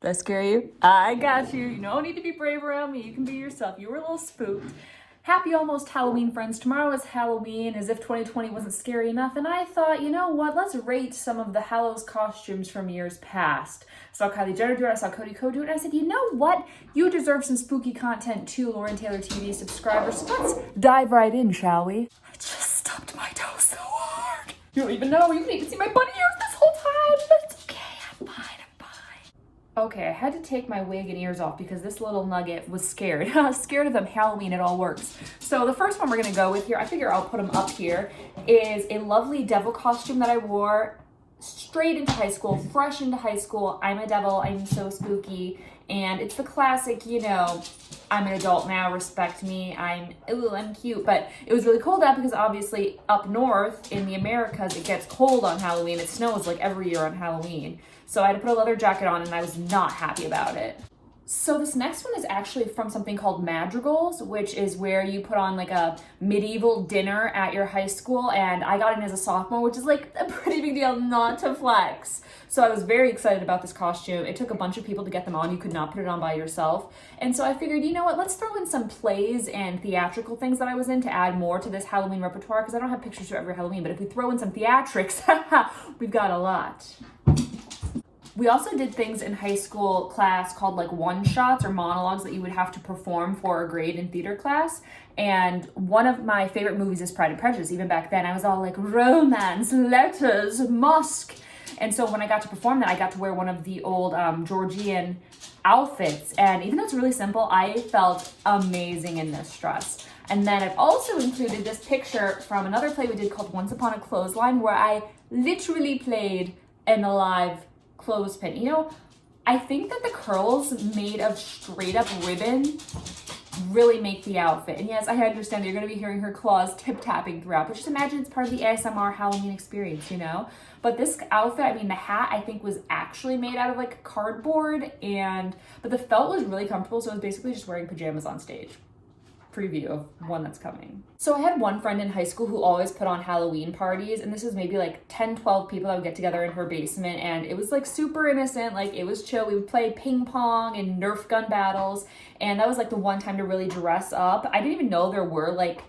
Did I scare you? I got you. You don't need to be brave around me. You can be yourself. You were a little spooked. Happy almost Halloween, friends. Tomorrow is Halloween, as if 2020 wasn't scary enough. And I thought, you know what? Let's rate some of the Hallows costumes from years past. I saw Kylie Jenner do it. I saw Cody Ko do it. And I said, you know what? You deserve some spooky content too, Lauren Taylor TV subscribers. So let's dive right in, shall we? I just stubbed my toe so hard. You don't even know. You can even see my bunny ears this whole time. But it's okay. I'm fine. Okay, I had to take my wig and ears off because this little nugget was scared. Scared of them Halloween, it all works. So the first one we're gonna go with here, I figure I'll put them up here, is a lovely devil costume that I wore straight into high school, fresh into high school. I'm a devil, I'm so spooky. And it's the classic, you know, I'm an adult now, respect me, I'm cute. But it was really cold out because obviously up north in the Americas, it gets cold on Halloween. It snows like every year on Halloween. So I had to put a leather jacket on and I was not happy about it. So this next one is actually from something called madrigals, which is where you put on like a medieval dinner at your high school. And I got in as a sophomore, which is like a pretty big deal, not to flex. So I was very excited about this costume. It took a bunch of people to get them on. You could not put it on by yourself. And so I figured, you know what, let's throw in some plays and theatrical things that I was in to add more to this Halloween repertoire, because I don't have pictures for every Halloween, but if we throw in some theatrics, we've got a lot. We also did things in high school class called like one-shots or monologues that you would have to perform for a grade in theater class. And one of my favorite movies is Pride and Prejudice. Even back then, I was all like, romance, letters, musk. And so when I got to perform that, I got to wear one of the old Georgian outfits. And even though it's really simple, I felt amazing in this dress. And then I've also included this picture from another play we did called Once Upon a Clothesline, where I literally played an alive clothespin. You know, I think that the curls made of straight up ribbon really make the outfit. And yes, I understand that you're going to be hearing her claws tip-tapping throughout, but just imagine it's part of the ASMR Halloween experience, you know? But this outfit, I mean, the hat I think was actually made out of like cardboard, but the felt was really comfortable, so I was basically just wearing pajamas on stage. Preview of one that's coming. So I had one friend in high school who always put on Halloween parties, and this was maybe like 10, 12 people that would get together in her basement, and it was like super innocent, like it was chill. We would play ping pong and Nerf gun battles, and that was like the one time to really dress up. I didn't even know there were like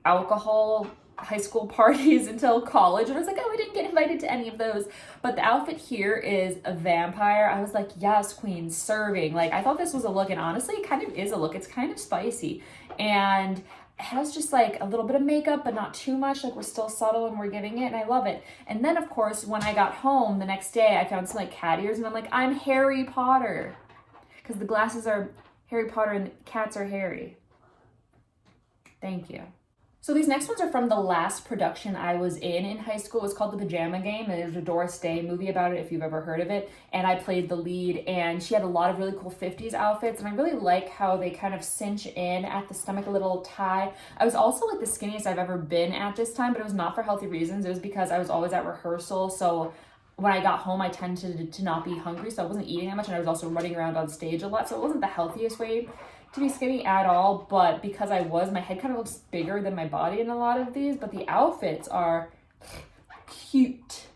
alcohol high school parties until college, and I was like, oh, I didn't get invited to any of those. But the outfit here is a vampire. I was like, yes, queen, serving. Like, I thought this was a look, and honestly, it kind of is a look. It's kind of spicy, and it has just like a little bit of makeup, but not too much. Like, we're still subtle and we're getting it, and I love it. And then, of course, when I got home the next day, I found some like cat ears, and I'm like, I'm Harry Potter, because the glasses are Harry Potter and the cats are Harry. Thank you. So these next ones are from the last production I was in high school. It was called The Pajama Game, and there's a Doris Day movie about it if you've ever heard of it. And I played the lead, and she had a lot of really cool 50s outfits, and I really like how they kind of cinch in at the stomach, a little tie. I was also like the skinniest I've ever been at this time, but it was not for healthy reasons. It was because I was always at rehearsal, so when I got home, I tended to not be hungry, so I wasn't eating that much, and I was also running around on stage a lot, so it wasn't the healthiest way to be skinny at all. But because I was, my head kind of looks bigger than my body in a lot of these, but the outfits are cute.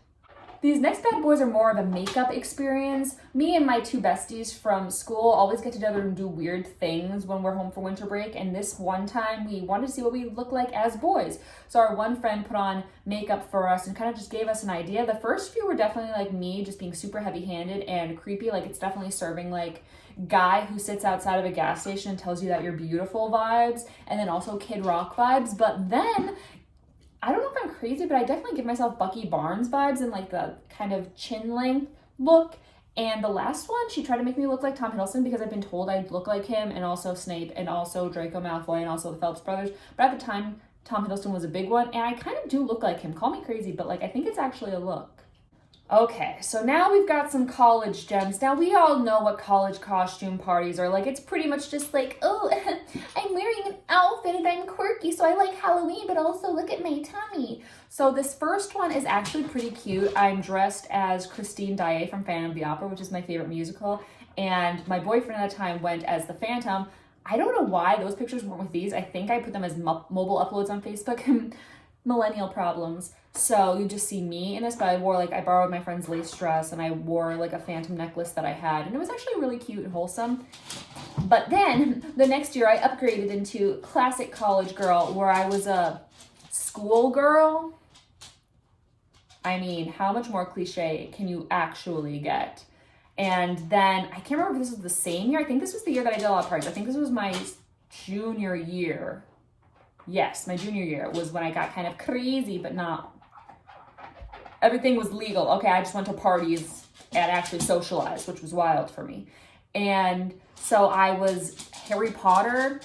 These next bad boys are more of a makeup experience. Me and my two besties from school always get together and do weird things when we're home for winter break, and this one time we wanted to see what we look like as boys. So our one friend put on makeup for us and kind of just gave us an idea. The first few were definitely like me, just being super heavy-handed and creepy, like it's definitely serving like guy who sits outside of a gas station and tells you that you're beautiful vibes, and then also Kid Rock vibes. But then I don't know if I'm crazy, but I definitely give myself Bucky Barnes vibes and like the kind of chin length look. And the last one, she tried to make me look like Tom Hiddleston because I've been told I'd look like him, and also Snape, and also Draco Malfoy, and also the Phelps brothers. But at the time, Tom Hiddleston was a big one, and I kind of do look like him. Call me crazy, but like I think it's actually a look. Okay, so now we've got some college gems. Now we all know what college costume parties are like. It's pretty much just like, oh, I'm wearing an outfit and I'm quirky, so I like Halloween, but also look at my tummy. So this first one is actually pretty cute. I'm dressed as Christine Daae from Phantom of the Opera, which is my favorite musical, and my boyfriend at the time went as the Phantom. I don't know why those pictures weren't with these. I think I put them as mobile uploads on Facebook. Millennial problems. So you just see me in this, but I borrowed my friend's lace dress and I wore like a phantom necklace that I had. And it was actually really cute and wholesome. But then the next year I upgraded into classic college girl, where I was a school girl. I mean, how much more cliche can you actually get? And then I can't remember if this was the same year. I think this was the year that I did a lot of parties. I think this was my junior year. Yes, my junior year was when I got kind of crazy, but not. Everything was legal. Okay, I just went to parties and actually socialized, which was wild for me. And so I was Harry Potter,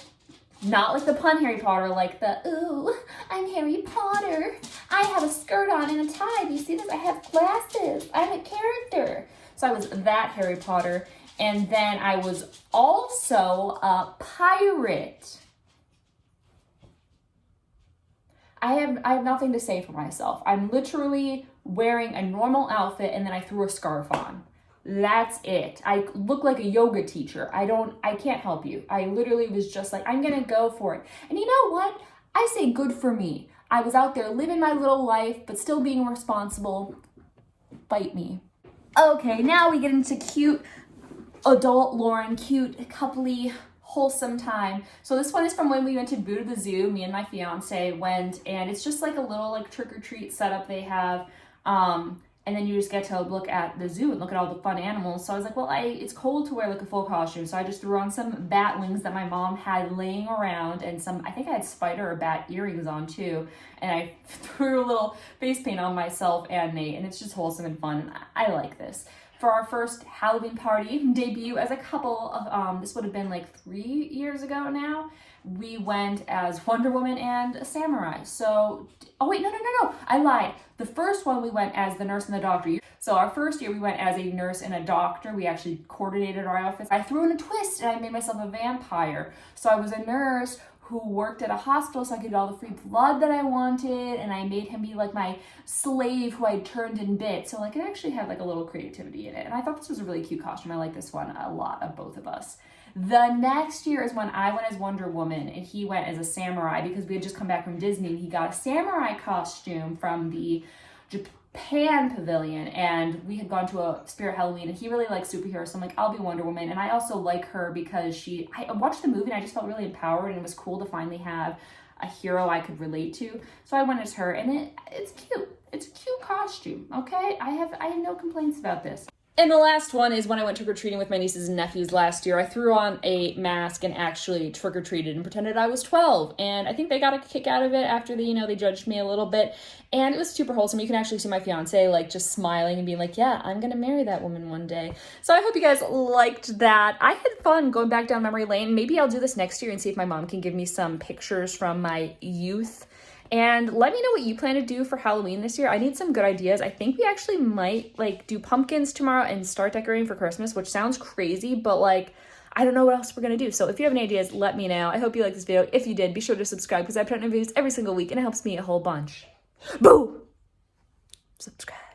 not like the pun Harry Potter, like the, ooh, I'm Harry Potter. I have a skirt on and a tie. Do you see this? I have glasses. I'm a character. So I was that Harry Potter. And then I was also a pirate. I have nothing to say for myself. I'm literally wearing a normal outfit and then I threw a scarf on. That's it. I look like a yoga teacher. I can't help you. I literally was just like, I'm gonna go for it. And you know what? I say good for me. I was out there living my little life, but still being responsible. Fight me. Okay, now we get into cute adult Lauren, cute coupley wholesome time. So this one is from when we went to Boo to the Zoo. Me and my fiance went, and it's just like a little like trick-or-treat setup they have. And then you just get to look at the zoo and look at all the fun animals. So I was like, well, it's cold to wear like a full costume. So I just threw on some bat wings that my mom had laying around and I think I had spider or bat earrings on too. And I threw a little face paint on myself and Nate, and it's just wholesome and fun. And I like this. For our first Halloween party debut as a couple of, this would have been like 3 years ago now, we went as Wonder Woman and a samurai. So, oh wait, no, I lied. The first one we went as the nurse and the doctor. So our first year we went as a nurse and a doctor. We actually coordinated our outfits. I threw in a twist and I made myself a vampire. So I was a nurse who worked at a hospital so I could get all the free blood that I wanted, and I made him be like my slave who I turned and bit. So like it actually had like a little creativity in it. And I thought this was a really cute costume. I like this one a lot of both of us. The next year is when I went as Wonder Woman and he went as a samurai, because we had just come back from Disney and he got a samurai costume from the Japan pavilion, and we had gone to a Spirit Halloween and he really likes superheroes, so I'm like, I'll be Wonder Woman. And I also like her because I watched the movie and I just felt really empowered, and it was cool to finally have a hero I could relate to. So I went as her, and it's cute. It's a cute costume, okay? I have no complaints about this. And the last one is when I went trick-or-treating with my nieces and nephews last year. I threw on a mask and actually trick-or-treated and pretended I was 12. And I think they got a kick out of it after they judged me a little bit. And it was super wholesome. You can actually see my fiance like just smiling and being like, yeah, I'm going to marry that woman one day. So I hope you guys liked that. I had fun going back down memory lane. Maybe I'll do this next year and see if my mom can give me some pictures from my youth. And let me know what you plan to do for Halloween this year. I need some good ideas. I think we actually might do pumpkins tomorrow and start decorating for Christmas, which sounds crazy, but I don't know what else we're going to do. So if you have any ideas, let me know. I hope you liked this video. If you did, be sure to subscribe because I put out new videos every single week and it helps me a whole bunch. Boo! Subscribe.